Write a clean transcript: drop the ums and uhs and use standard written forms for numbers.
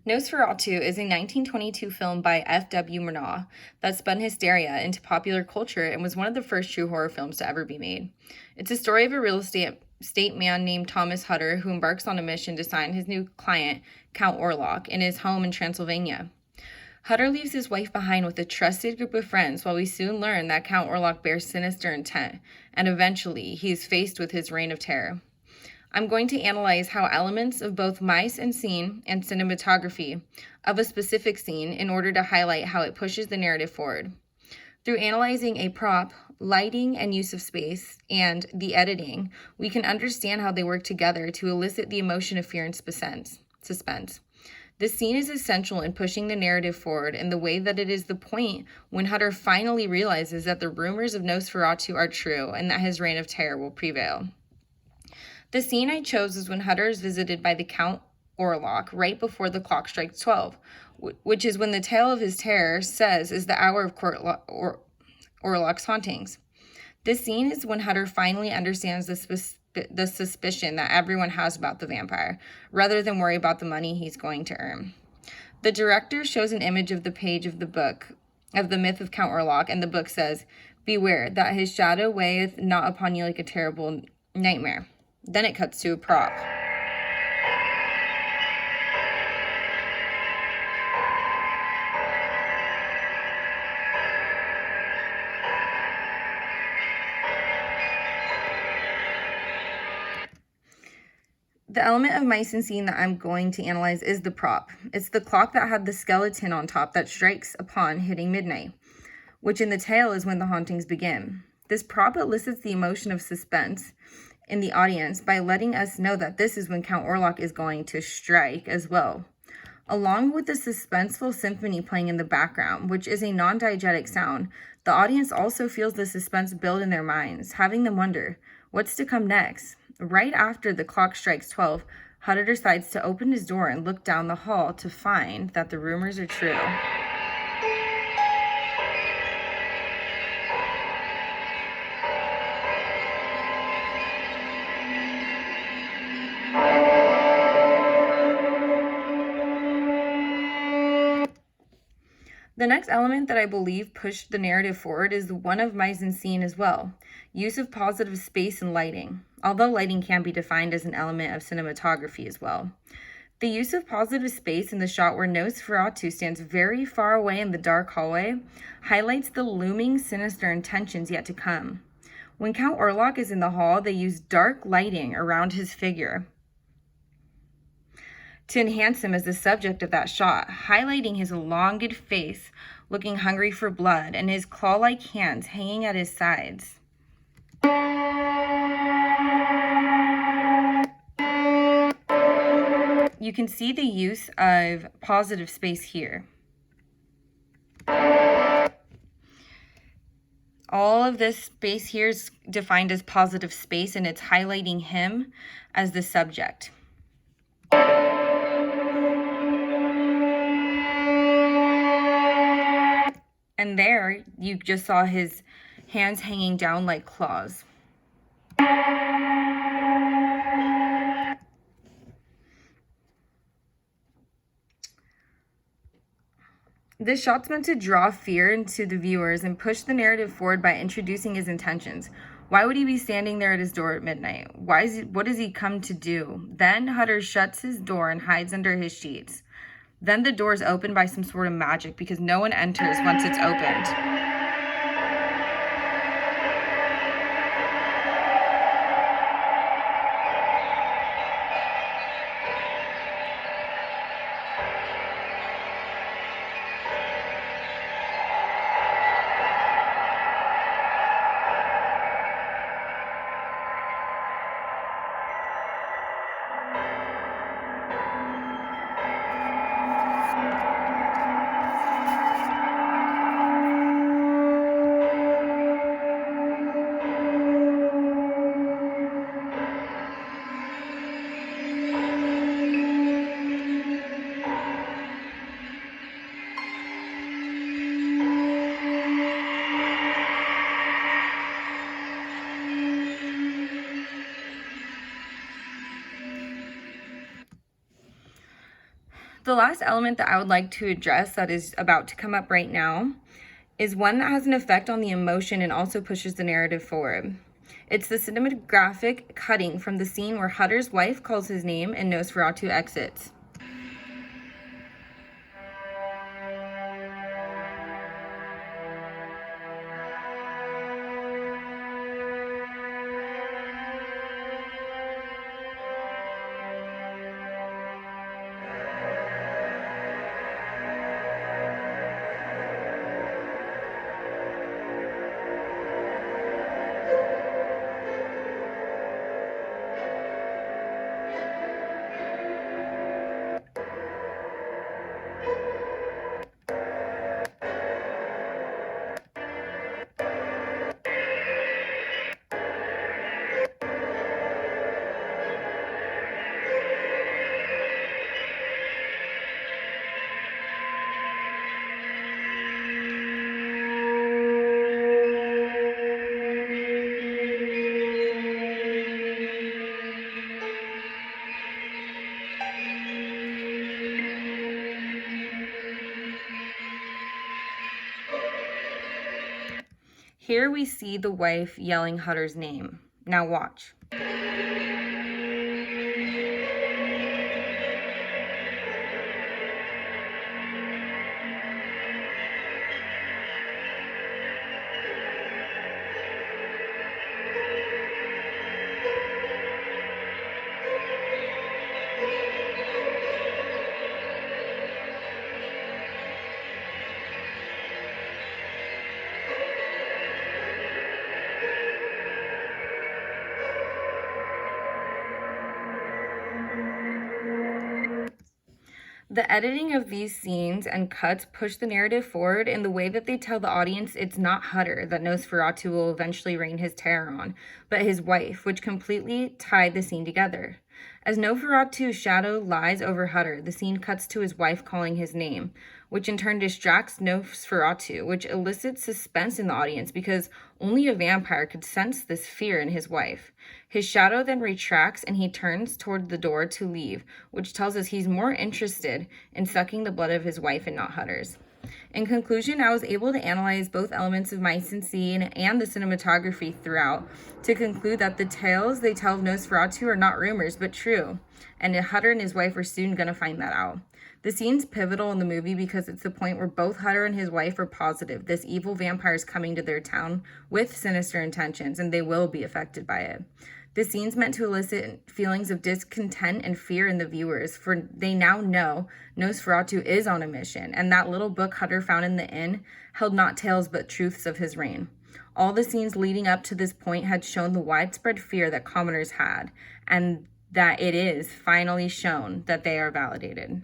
Nosferatu is a 1922 film by F.W. Murnau that spun hysteria into popular culture and was one of the first true horror films to ever be made. It's a story of a real estate man named Thomas Hutter who embarks on a mission to sign his new client, Count Orlok, in his home in Transylvania. Hutter leaves his wife behind with a trusted group of friends while we soon learn that Count Orlok bears sinister intent, and eventually he is faced with his reign of terror. I'm going to analyze how elements of both mise en scene and cinematography of a specific scene in order to highlight how it pushes the narrative forward. Through analyzing a prop, lighting and use of space, and the editing, we can understand how they work together to elicit the emotion of fear and suspense. This scene is essential in pushing the narrative forward in the way that it is the point when Hutter finally realizes that the rumors of Nosferatu are true and that his reign of terror will prevail. The scene I chose is when Hutter is visited by the Count Orlok right before the clock strikes 12, which is when the tale of his terror says is the hour of Orlok's hauntings. This scene is when Hutter finally understands the suspicion that everyone has about the vampire, rather than worry about the money he's going to earn. The director shows an image of the page of the book, of the myth of Count Orlok, and the book says, "Beware that his shadow weigheth not upon you like a terrible nightmare." Then it cuts to a prop. The element of mise en scene that I'm going to analyze is the prop. It's the clock that had the skeleton on top that strikes upon hitting midnight, which in the tale is when the hauntings begin. This prop elicits the emotion of suspense in the audience by letting us know that this is when Count Orlok is going to strike as well. Along with the suspenseful symphony playing in the background, which is a non-diegetic sound, the audience also feels the suspense build in their minds, having them wonder, what's to come next? Right after the clock strikes 12, Hutter decides to open his door and look down the hall to find that the rumors are true. The next element that I believe pushed the narrative forward is one of mise en scene as well, use of positive space and lighting, although lighting can be defined as an element of cinematography as well. The use of positive space in the shot where Nosferatu stands very far away in the dark hallway highlights the looming sinister intentions yet to come. When Count Orlok is in the hall, they use dark lighting around his figure to enhance him as the subject of that shot, highlighting his elongated face, looking hungry for blood, and his claw-like hands hanging at his sides. You can see the use of positive space here. All of this space here is defined as positive space, and it's highlighting him as the subject. And there, you just saw his hands hanging down like claws. This shot's meant to draw fear into the viewers and push the narrative forward by introducing his intentions. Why would he be standing there at his door at midnight? What does he come to do? Then Hutter shuts his door and hides under his sheets. Then the door's opened by some sort of magic because no one enters once it's opened. The last element that I would like to address that is about to come up right now is one that has an effect on the emotion and also pushes the narrative forward. It's the cinematographic cutting from the scene where Hutter's wife calls his name and Nosferatu exits. Here we see the wife yelling Hutter's name. Now watch. The editing of these scenes and cuts push the narrative forward in the way that they tell the audience it's not Hutter that Nosferatu will eventually rain his terror on, but his wife, which completely tied the scene together. As Nosferatu's shadow lies over Hutter, the scene cuts to his wife calling his name, which in turn distracts Nosferatu, which elicits suspense in the audience because only a vampire could sense this fear in his wife. His shadow then retracts and he turns toward the door to leave, which tells us he's more interested in sucking the blood of his wife and not Hutter's. In conclusion, I was able to analyze both elements of Mice and Scene and the cinematography throughout to conclude that the tales they tell of Nosferatu are not rumors but true, and Hutter and his wife are soon going to find that out. The scene's pivotal in the movie because it's the point where both Hutter and his wife are positive this evil vampire is coming to their town with sinister intentions, and they will be affected by it. The scene's meant to elicit feelings of discontent and fear in the viewers, for they now know Nosferatu is on a mission, and that little book Hutter found in the inn held not tales but truths of his reign. All the scenes leading up to this point had shown the widespread fear that commoners had, and that it is finally shown that they are validated.